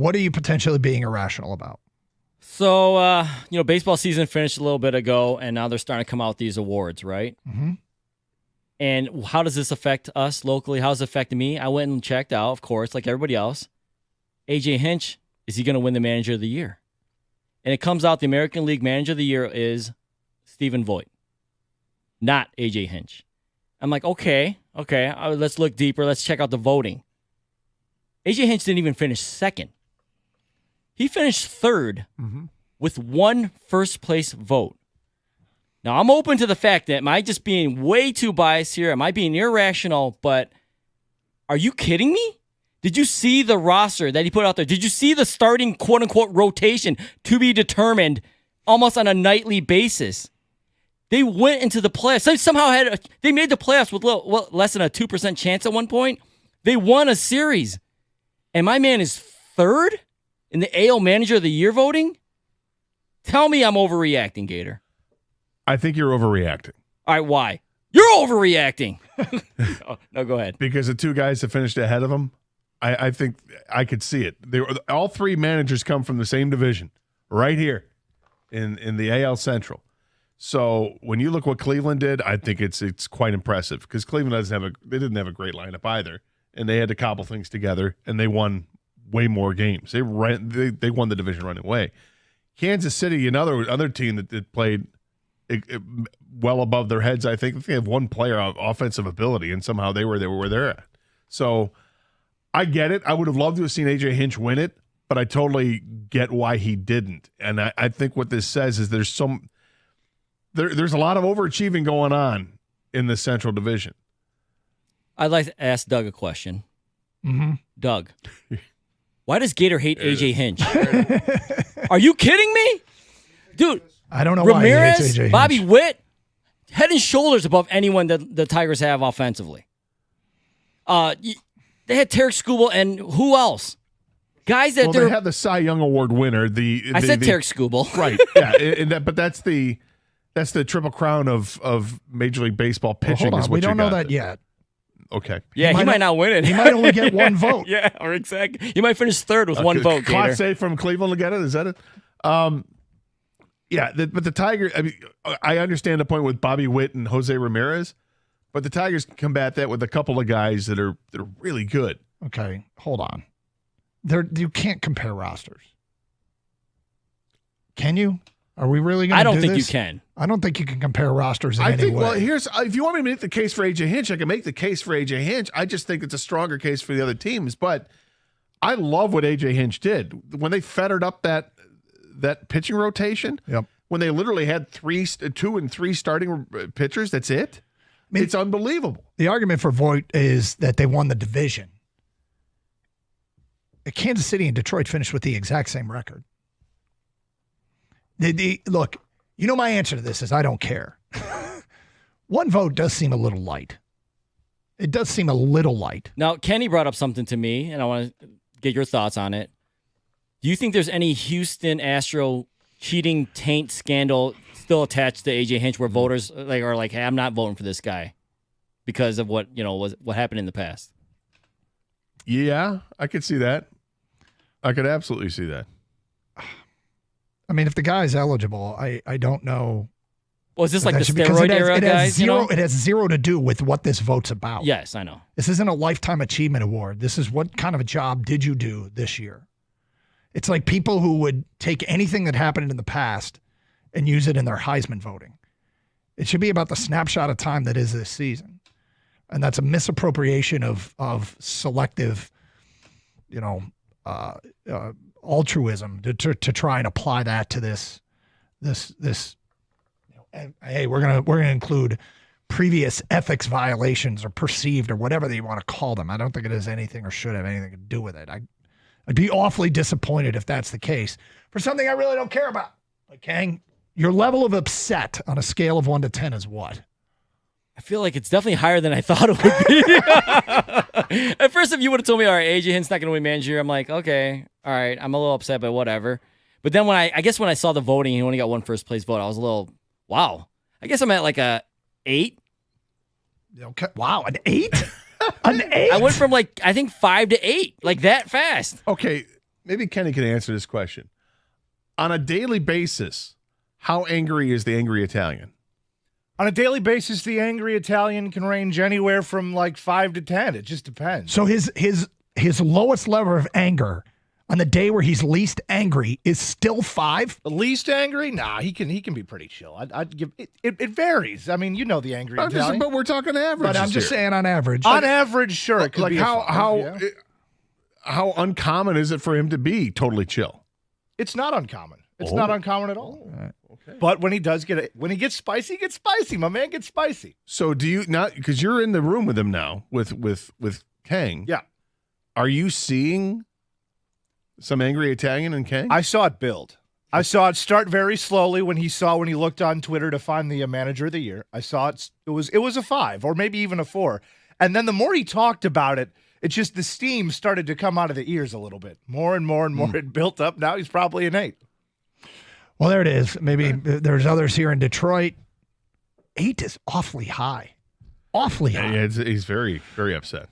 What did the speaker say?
What are you potentially being irrational about? So, baseball season finished a little bit ago, and now they're starting to come out with these awards, right? Mm-hmm. And how does this affect us locally? How does it affect me? I went and checked out, of course, like everybody else. AJ Hinch, is he going to win the Manager of the Year? And it comes out the American League Manager of the Year is Stephen Vogt, not AJ Hinch. I'm like, okay, let's look deeper. Let's check out the voting. AJ Hinch didn't even finish second. He finished third with one first-place vote. Now, I'm open to the fact that am I just being way too biased here? Am I being irrational? But are you kidding me? Did you see the roster that he put out there? Did you see the starting quote-unquote rotation to be determined almost on a nightly basis? They went into the playoffs. They made the playoffs with less than a 2% chance at one point. They won a series. And my man is third in the AL Manager of the Year voting? Tell me I'm overreacting, Gator. I think you're overreacting. All right, why? You're overreacting. No, go ahead. Because the two guys that finished ahead of him, I think I could see it. All three managers come from the same division, right here in the AL Central. So when you look what Cleveland did, I think it's quite impressive because Cleveland didn't have a great lineup either, and they had to cobble things together, and they won way more games. They won the division running away. Kansas City, another team that played well above their heads. I think they have one player of offensive ability, and somehow they were where they're at. So I get it. I would have loved to have seen AJ Hinch win it, but I totally get why he didn't. And I think what this says is there's a lot of overachieving going on in the Central Division. I'd like to ask Doug a question. Mm-hmm. Doug, why does Gator hate AJ Hinch? Are you kidding me? Dude, I don't know Ramirez, why he hates AJ Hinch. Bobby Witt, head and shoulders above anyone that the Tigers have offensively. They had Tarek Skubal and who else? Guys that they had the Cy Young Award winner. I said Tarek Skubal. Right, yeah, but that's the Triple Crown of Major League Baseball pitching. Hold on, we don't know that yet. Okay. Yeah, he might not win it. He might only get one vote. Yeah, or exactly. He might finish third with one vote. Class A from Cleveland to get it. Is that it? Yeah, but the Tigers. I mean, I understand the point with Bobby Witt and Jose Ramirez, but the Tigers can combat that with a couple of guys that are really good. Okay, hold on. You can't compare rosters. Can you? Are we really going to do this? I don't think you can. I don't think you can compare rosters in any way. Well, if you want me to make the case for AJ Hinch, I can make the case for AJ Hinch. I just think it's a stronger case for the other teams. But I love what AJ Hinch did. When they fettered up that pitching rotation, yep. When they literally had 2 and 3 starting pitchers, that's it? I mean, it's unbelievable. The argument for Voigt is that they won the division. Kansas City and Detroit finished with the exact same record. Look, you know my answer to this is I don't care. One vote does seem a little light. It does seem a little light. Now, Kenny brought up something to me, and I want to get your thoughts on it. Do you think there's any Houston Astro cheating taint scandal still attached to AJ Hinch where voters are like, hey, I'm not voting for this guy because of what happened in the past? Yeah, I could see that. I could absolutely see that. I mean, if the guy is eligible, I don't know. Well, is this like the steroid era, guys? It has zero to do with what this vote's about. Yes, I know. This isn't a Lifetime Achievement Award. This is what kind of a job did you do this year? It's like people who would take anything that happened in the past and use it in their Heisman voting. It should be about the snapshot of time that is this season. And that's a misappropriation of selective, altruism to try and apply that to this. Hey, we're gonna include previous ethics violations or perceived or whatever that you want to call them. I don't think it has anything or should have anything to do with it. I'd be awfully disappointed if that's the case for something I really don't care about. Like, Khang, your level of upset on a scale of 1 to 10 is what? I feel like it's definitely higher than I thought it would be. At first, if you would have told me, all right, AJ Hinch's not going to win manager, I'm like, okay, all right, I'm a little upset, but whatever. But then when I saw the voting, he only got one first place vote, I was a little, wow. I guess I'm at like a 8. Okay. Wow, an 8? An 8? I went from I think 5 to 8, like that fast. Okay, maybe Kenny can answer this question. On a daily basis, how angry is the angry Italian? On a daily basis, the angry Italian can range anywhere from like 5 to 10. It just depends. So his lowest level of anger on the day where he's least angry is still 5? The least angry? Nah, he can be pretty chill. I'd give it varies. I mean, you know the angry Italian. But we're talking average. But I'm just saying on average. On average, sure. It could Like be how uncommon is it for him to be totally chill? It's not uncommon. It's not uncommon at all. Okay. But when he does when he gets spicy, he gets spicy. My man gets spicy. So do you not, because you're in the room with him now with Khang? Yeah. Are you seeing some angry Italian in Khang? I saw it build. I saw it start very slowly when he looked on Twitter to find the manager of the year. I saw it. It was a 5 or maybe even a 4. And then the more he talked about it, it's just the steam started to come out of the ears a little bit. More and more and more. It built up. Now he's probably an 8. Well, there it is. Maybe there's others here in Detroit. 8 is awfully high. Awfully high. Yeah, he's very, very upset.